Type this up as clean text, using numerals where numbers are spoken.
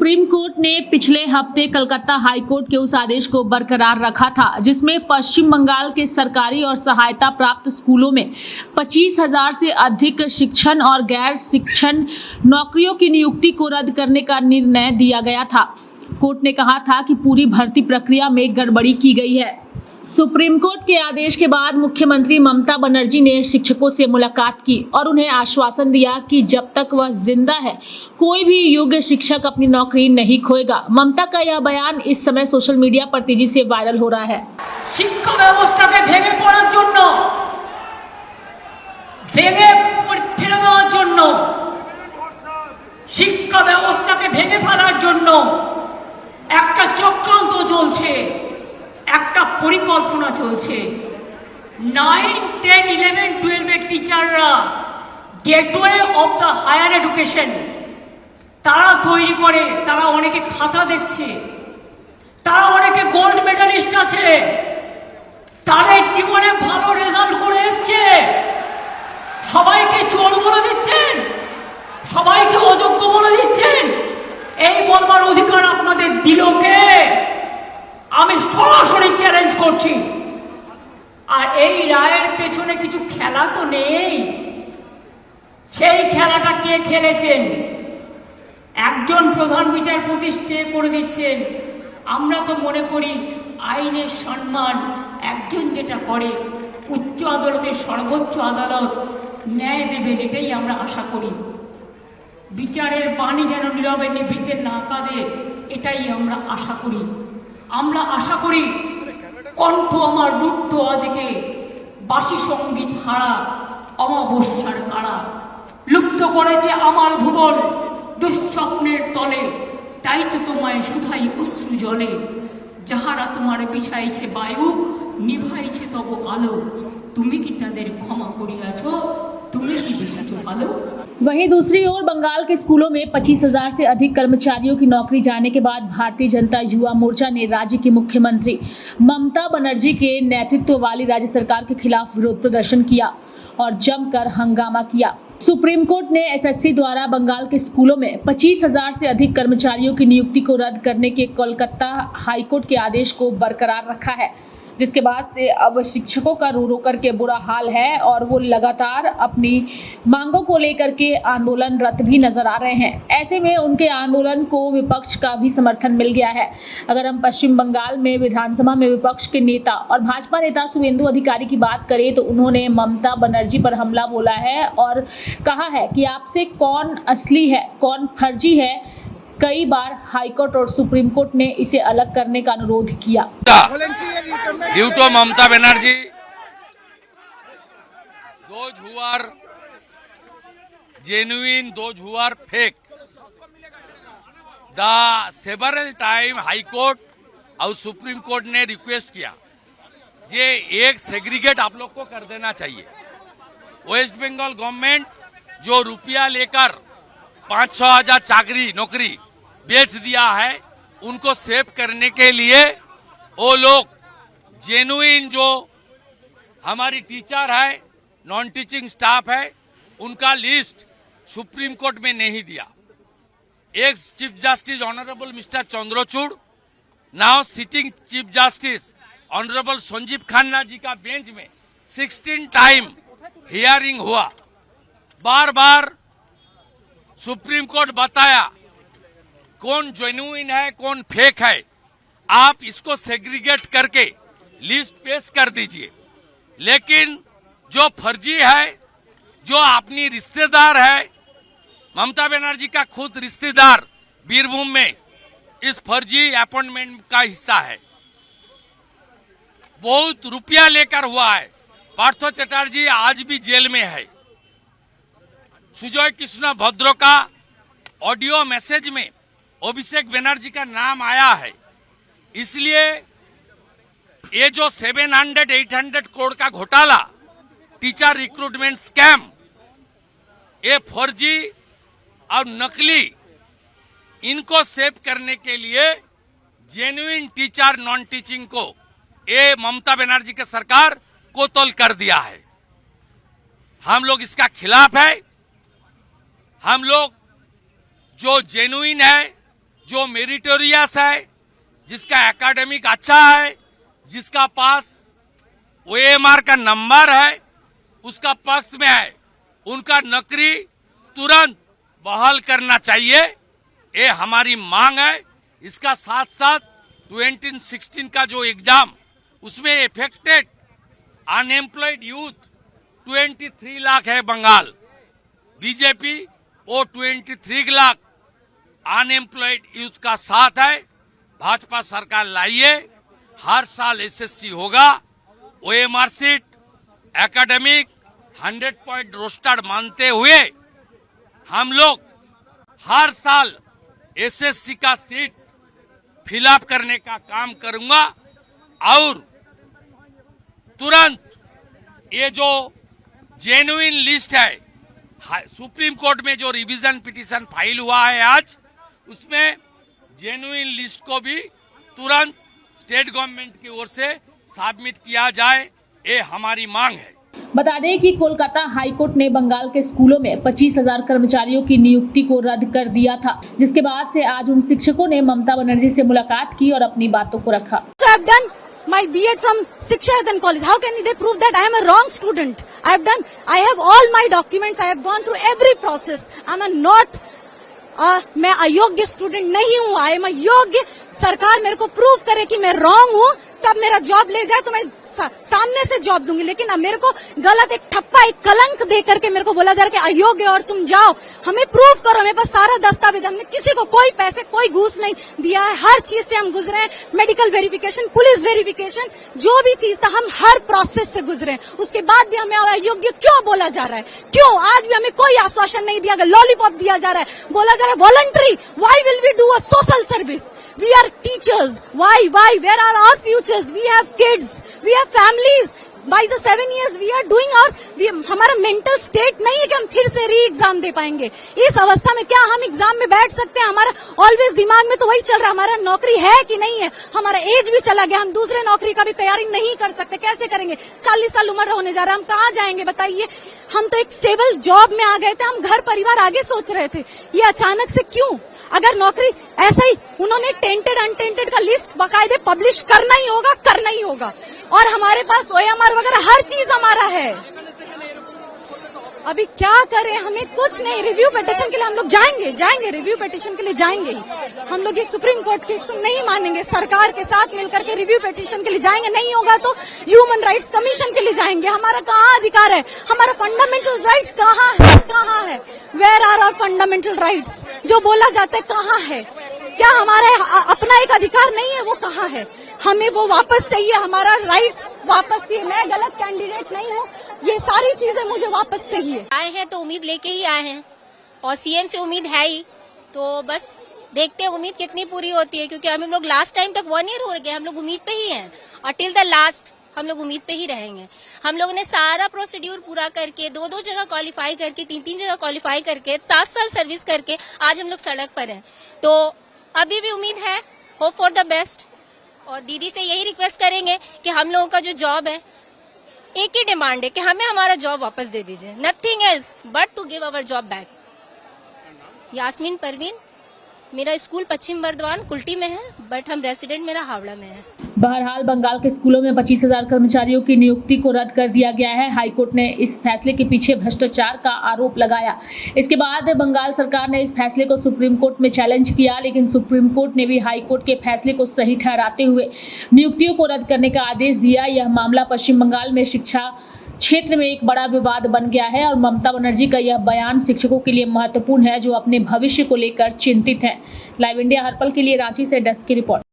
Supreme court ने पिछले हफ्ते कलकत्ता हाई कोर्ट के उस आदेश को बरकरार रखा था जिसमें पश्चिम बंगाल के सरकारी और सहायता प्राप्त स्कूलों में 25,000 से अधिक शिक्षण और गैर शिक्षण नौकरियों की नियुक्ति को रद्द करने का निर्णय दिया गया था। कोर्ट ने कहा था कि पूरी भर्ती प्रक्रिया में गड़बड़ी की गई है। सुप्रीम कोर्ट के आदेश के बाद मुख्यमंत्री ममता बनर्जी ने शिक्षकों से मुलाकात की और उन्हें आश्वासन दिया कि जब तक वह जिंदा है कोई भी योग्य शिक्षक अपनी नौकरी नहीं खोएगा। ममता का यह बयान इस समय सोशल मीडिया पर तेजी से वायरल हो रहा है। शिक्षा व्यवस्था के भेंगे पड़ार जोन्नो, भेंगे फेले देওয়ার জন্য, শিক্ষা ব্যবস্থাকে ভেঙে ফেলার জন্য একটা চক্রান্ত চলছে, একটা পরিকল্পনা চলছে। 9, 10, 11, 12 এর টিচাররা gateway of the higher education তারা তৈরি করে, তারা অনেকে খাতা দেখছে, তারা অনেকে গোল্ড মেডালিস্ট আছে, তাদের জীবনে ভালো রেজাল্ট করে এসছে। সবাইকে চোর বলে দিচ্ছেন, সবাইকে অযোগ্য বলে দিচ্ছেন। এই বলবার অধিকার আপনাদের দিল কে? আমি সরাসরি চ্যালেঞ্জ করছি। আর এই রায়ের পেছনে কিছু খেলা তো নেই। সেই খেলাটা কে খেলেছেন? একজন প্রধান বিচারপতি স্টে করে দিচ্ছেন। আমরা তো মনে করি আইনের সম্মান একজন যেটা করে, উচ্চ আদালতের সর্বোচ্চ আদালত ন্যায় দেবেন, এটাই আমরা আশা করি। বিচারের বাণী যেন নীরবে নিভৃতে না কাঁদে, এটাই আমরা আশা করি। আমরা আশা করি কণ্ঠ আমার রুদ্ধ আজকে বাসি সঙ্গীত হারা অমাবস্যার কারা লুপ্ত করেছে আমার ভুবন দুঃস্বপ্নের তলে। তাই তো তোমায় শুধাই অশ্রু জলে, যাহারা তোমার বিছাইছে বায়ু নিভাইছে তব আলো। তুমি কি তাদের ক্ষমা করিয়াছ? তুমি কি বেশাছো ভালো? वहीं दूसरी ओर बंगाल के स्कूलों में 25,000 से अधिक कर्मचारियों की नौकरी जाने के बाद भारतीय जनता युवा मोर्चा ने राज्य की मुख्यमंत्री ममता बनर्जी के नेतृत्व वाली राज्य सरकार के खिलाफ विरोध प्रदर्शन किया और जमकर हंगामा किया। सुप्रीम कोर्ट ने एसएससी द्वारा बंगाल के स्कूलों में 25,000 से अधिक कर्मचारियों की नियुक्ति को रद्द करने के कोलकाता हाईकोर्ट के आदेश को बरकरार रखा है, जिसके बाद से अब शिक्षकों का रो रो करके बुरा हाल है और वो लगातार अपनी मांगों को लेकर के आंदोलनरत भी नजर आ रहे हैं। ऐसे में उनके आंदोलन को विपक्ष का भी समर्थन मिल गया है। अगर हम पश्चिम बंगाल में विधानसभा में विपक्ष के नेता और भाजपा नेता शुभेंदु अधिकारी की बात करें तो उन्होंने ममता बनर्जी पर हमला बोला है और कहा है कि आपसे कौन असली है कौन फर्जी है। कई बार हाईकोर्ट और सुप्रीम कोर्ट ने इसे अलग करने का अनुरोध किया। Due to Mamata Banerjee, those who are genuine, those who are fake, the several time High Court और सुप्रीम कोर्ट ने रिक्वेस्ट किया ये एक सेग्रीगेट आप लोग को कर देना चाहिए। वेस्ट बंगाल गवर्नमेंट जो रुपया लेकर 500,000 चाकरी नौकरी बेच दिया है, उनको सेव करने के लिए वो लोग जेन्युइन जो हमारी टीचर है, नॉन टीचिंग स्टाफ है, उनका लिस्ट सुप्रीम कोर्ट में नहीं दिया। Ex chief justice honourable mister Chandrachud, now sitting chief justice honourable Sanjiv Khanna ji का बेंच में 16 टाइम हियरिंग हुआ। बार बार सुप्रीम कोर्ट बताया कौन जेन्युइन है कौन फेक है, आप इसको सेग्रीगेट करके लिस्ट पेश कर दीजिए। लेकिन जो फर्जी है, जो अपनी रिश्तेदार है, ममता बनर्जी का खुद रिश्तेदार बीरभूम में इस फर्जी अपॉइंटमेंट का हिस्सा है, बहुत रुपया लेकर हुआ है। पार्थो चटर्जी आज भी जेल में है। सुजय कृष्ण भद्र का ऑडियो मैसेज में अभिषेक बनर्जी का नाम आया है। इसलिए ये जो 700-800 करोड़ का घोटाला, टीचर रिक्रूटमेंट स्कैम, ये फर्जी और नकली, इनको सेव करने के लिए जेन्युइन टीचर नॉन टीचिंग को ये ममता बनर्जी की सरकार कोतल कर दिया है। हम लोग इसका खिलाफ है। हम लोग जो जेन्युइन है, जो मेरिटोरियस है, जिसका एकेडमिक अच्छा है, जिसका पास OMR का नंबर है, उसका पक्ष में है, उनका नौकरी तुरंत बहाल करना चाहिए। ये हमारी मांग है। इसका साथ साथ 2016 का जो एग्जाम, उसमें इफेक्टेड अनएम्प्लॉयड यूथ 23 लाख है बंगाल। बीजेपी वो 23 लाख अनएम्प्लॉयड यूथ का साथ है। भाजपा सरकार लाइए, हर साल SSC होगा, OMR sheet, academic 100 point roster मानते हुए हम लोग हर साल SSC का सीट फिलअप करने का काम करूंगा और तुरंत ये जो जेन्युइन लिस्ट है, सुप्रीम कोर्ट में जो रिवीजन पिटीशन फाइल हुआ है आज, उसमें जेन्युइन लिस्ट को भी तुरंत स्टेट गवर्नमेंट की ओर से सबमिट किया जाए, ये हमारी मांग है। बता दें कि कोलकाता हाईकोर्ट ने बंगाल के स्कूलों में 25,000 कर्मचारियों की नियुक्ति को रद्द कर दिया था, जिसके बाद से आज उन शिक्षकों ने ममता बनर्जी से मुलाकात की और अपनी बातों को रखा। So I've done my B.Ed from Shiksha Yatn College. How can they prove that I am a wrong student? I have all my documents. I have gone through every process. मैं अयोग्य स्टूडेंट नहीं हूँ। I am अयोग्य। सरकार मेरे को prove करे कि मैं रॉन्ग हूँ, तब मेरा जॉब ले जाए तो मैं सामने से जॉब दूंगी। लेकिन अब मेरे को गलत एक ठप्पा, एक कलंक दे करके मेरे को बोला जा रहा है कि अयोग्य और तुम जाओ। हमें प्रूव करो, मेरे पास सारा दस्तावेज। हमने किसी को कोई पैसे, कोई घूस नहीं दिया है। हर चीज से हम गुजरे हैं। मेडिकल वेरिफिकेशन, पुलिस वेरिफिकेशन, जो भी चीज था हम हर प्रोसेस से गुजरे हैं। उसके बाद भी हमें अयोग्य क्यों बोला जा रहा है? क्यों आज भी हमें कोई आश्वासन नहीं दिया गया? लॉलीपॉप दिया जा रहा है, बोला जा रहा है voluntary. Why will we do a social service? We are teachers. Why? Where are our futures? We have kids. We have families. By the 7 years we are doing हमारा मेंटल स्टेट नहीं है कि हम फिर से री एग्जाम दे पाएंगे। इस अवस्था में क्या हम एग्जाम में बैठ सकते हैं? हमारा ऑलवेज दिमाग में तो वही चल रहा है, हमारा नौकरी है कि नहीं है। हमारा एज भी चला गया, हम दूसरे नौकरी का भी तैयारी नहीं कर सकते। कैसे करेंगे? 40 साल उम्र होने जा रहा है, हम कहाँ जाएंगे बताइए? हम तो एक स्टेबल जॉब में आ गए थे, हम घर परिवार आगे सोच रहे थे। ये अचानक से क्यों? अगर नौकरी ऐसा ही उन्होंने टेंटेड अनटेंटेड का लिस्ट बाकायदे पब्लिश करना ही होगा। और हमारे पास OMR वगैरह हर चीज हमारा है। अभी क्या करें? हमें कुछ नहीं। रिव्यू पिटीशन के लिए हम लोग जाएंगे, रिव्यू पिटीशन के लिए जाएंगे ही। हम लोग ये सुप्रीम कोर्ट के इसको नहीं मानेंगे। सरकार के साथ मिलकर के रिव्यू पिटीशन के लिए जाएंगे। नहीं होगा तो ह्यूमन राइट्स कमीशन के लिए जाएंगे। हमारा कहाँ अधिकार है? हमारा फंडामेंटल राइट्स कहाँ है? Where are our fundamental rights? जो बोला जाता है कहाँ है? क्या हमारे अपना एक अधिकार नहीं है? वो कहाँ है? हमें वो वापस चाहिए, हमारा राइट्स वापस चाहिए। मैं गलत कैंडिडेट नहीं हूँ, ये सारी चीजें मुझे वापस चाहिए। आए हैं तो उम्मीद लेके ही आए हैं और CM से उम्मीद है ही, तो बस देखते हैं उम्मीद कितनी पूरी होती है। क्योंकि हम लोग लास्ट टाइम तक 1 ईयर हो गए, हम लोग उम्मीद पे ही हैं और टिल द लास्ट हम लोग उम्मीद पे ही रहेंगे। हम लोगों ने सारा प्रोसीड्यूर पूरा करके 2-2 जगह क्वालिफाई करके 3-3 जगह क्वालिफाई करके 7 साल सर्विस करके आज हम लोग सड़क पर हैं। तो अभी भी उम्मीद है, होप फॉर द बेस्ट। और दीदी से यही रिक्वेस्ट करेंगे कि हम लोगों का जो जॉब है, एक ही डिमांड है कि हमें हमारा जॉब वापस दे दीजिए। Nothing else but to give our job back. Yasmin Parveen, मेरा स्कूल पश्चिम बर्दवान कुल्टी में है, बट हम रेसिडेंट मेरा हावड़ा में है। बहरहाल बंगाल के स्कूलों में 25,000 कर्मचारियों की नियुक्ति को रद्द कर दिया गया है। हाईकोर्ट ने इस फैसले के पीछे भ्रष्टाचार का आरोप लगाया। इसके बाद बंगाल सरकार ने इस फैसले को सुप्रीम कोर्ट में चैलेंज किया, लेकिन सुप्रीम कोर्ट ने भी हाईकोर्ट के फैसले को सही ठहराते हुए नियुक्तियों को रद्द करने का आदेश दिया। यह मामला पश्चिम बंगाल में शिक्षा क्षेत्र में एक बड़ा विवाद बन गया है और ममता बनर्जी का यह बयान शिक्षकों के लिए महत्वपूर्ण है, जो अपने भविष्य को लेकर चिंतित हैं। लाइव इंडिया हर पल के लिए रांची से डेस्क की रिपोर्ट।